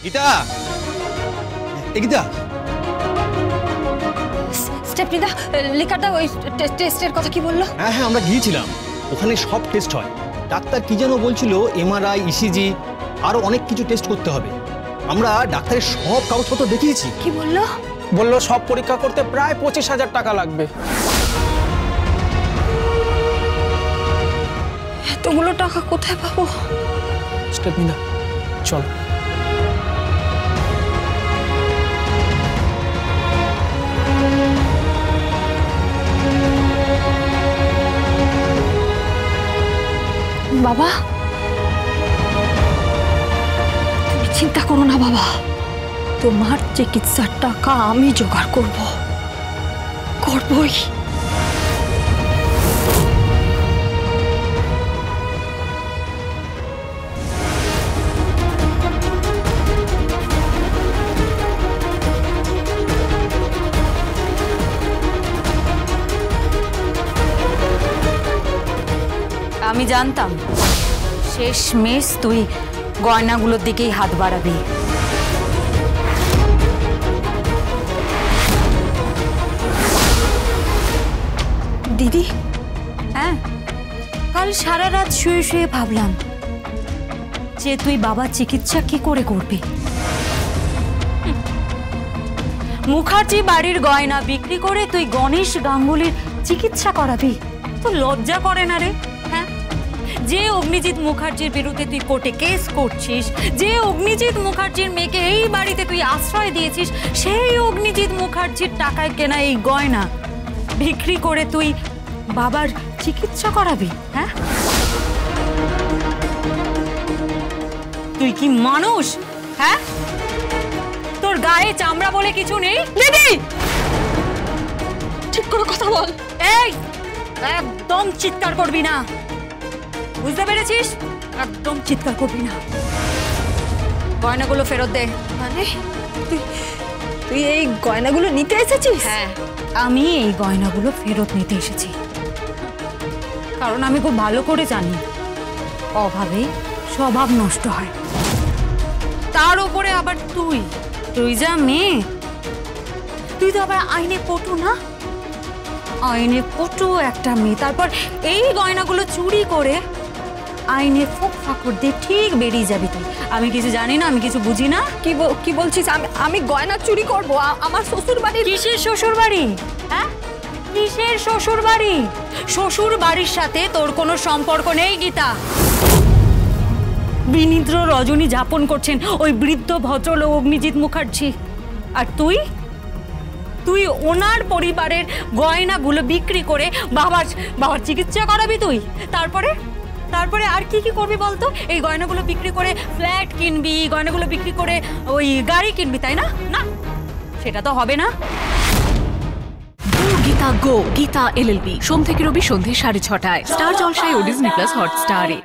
গীতা, গীতা, স্টেপনিদা, লেখাটা ওই টেস্টের কথা কি বললো? হ্যাঁ হ্যাঁ, আমরা গিয়েছিলাম, ওখানে সব টেস্ট হয়। ডাক্তার কি যেন বলছিল, এমআরআই, ইসিজি, আরো অনেক কিছু টেস্ট করতে হবে। আমরা ডাক্তারের সব কাগজপত্র দেখিয়েছি। কি বললো? বললো সব পরীক্ষা করতে প্রায় 25,000 টাকা লাগবে। এতগুলো টাকা কোথায় পাবো? স্টেপনিদা, চল। বাবা, তুমি চিন্তা করো না বাবা, তোমার চিকিৎসার টাকা আমি জোগাড় করবই। আমি জানতাম শেষমেশ তুই গয়নাগুলোর দিকেই হাত বাড়াবি। দিদি, হ্যাঁ, কাল সারা রাত শুয়ে শুয়ে ভাবলাম যে তুই বাবার চিকিৎসা কি করে করবি। মুখার্জি বাড়ির গয়না বিক্রি করে তুই গণেশ গাঙ্গুলির চিকিৎসা করাবি। তো লজ্জা করে না রে? হ্যাঁ, যে অগ্নিজিৎ মুখার্জির বিরুদ্ধে তুই কোর্টে কেস করছিস, যে অগ্নিজিৎ মুখার্জির মেয়েকে এই বাড়িতে তুই আশ্রয় দিয়েছিস, সেই অগ্নিজিৎ মুখার্জির টাকায় কেনা এই গয়না বিক্রি করে তুই বাবার চিকিৎসা করাবি। হ্যাঁ, তুই কি মানুষ? হ্যাঁ, তোর গায়ে চামড়া বলে কিছু নেই? দিদি ঠিক করে কথা বল। এই, একদম চিৎকার করবি না, বুঝতে পেরেছিস? একদম চিৎকার করবি না। গয়নাগুলো ফেরত দে। মানে তুই এই গয়নাগুলো নিতে এসেছিস? হ্যাঁ, আমি এই গয়নাগুলো ফেরত নিতে এসেছি, কারণ আমি খুব ভালো করে জানি অভাবে স্বভাব নষ্ট হয়। তার উপরে আবার তুই যা মেয়ে, তুই তো আবার আইনে পটু না, আইনে পটু একটা মেয়ে। তারপর এই গয়নাগুলো চুরি করে আইনে ফোক ফাকর দিয়ে ঠিক বেরিয়ে যাবি তুই। আমি কিছু জানি না, আমি কিছু বুঝি না। কি বলছিস? আমি গয়না চুরি করব? আমার শ্বশুর বাড়ির। কিসের শ্বশুর বাড়ি? হ্যাঁ, কিসের শ্বশুর বাড়ি? শ্বশুর বাড়ির সাথে তোর কোনো সম্পর্ক নেই গীতা। বিনিদ্র রজনী যাপন করছেন ওই বৃদ্ধ ভদ্রলোক অগ্নিজিৎ মুখার্জি, আর তুই ওনার পরিবারের গয়নাগুলো বিক্রি করে বাবার চিকিৎসা করাবি তুই। তারপরে আর কি করবি বলতো? এই গয়নাগুলো বিক্রি করে ফ্ল্যাট কিনবি, গয়নাগুলো বিক্রি করে ওই গাড়ি কিনবি, তাই না? না, সেটা তো হবে না। গীতা LLB সোম থেকে রবি সন্ধ্যে 6:30টায় স্টার জলসায় ও ডিজনি প্লাস হটস্টারে।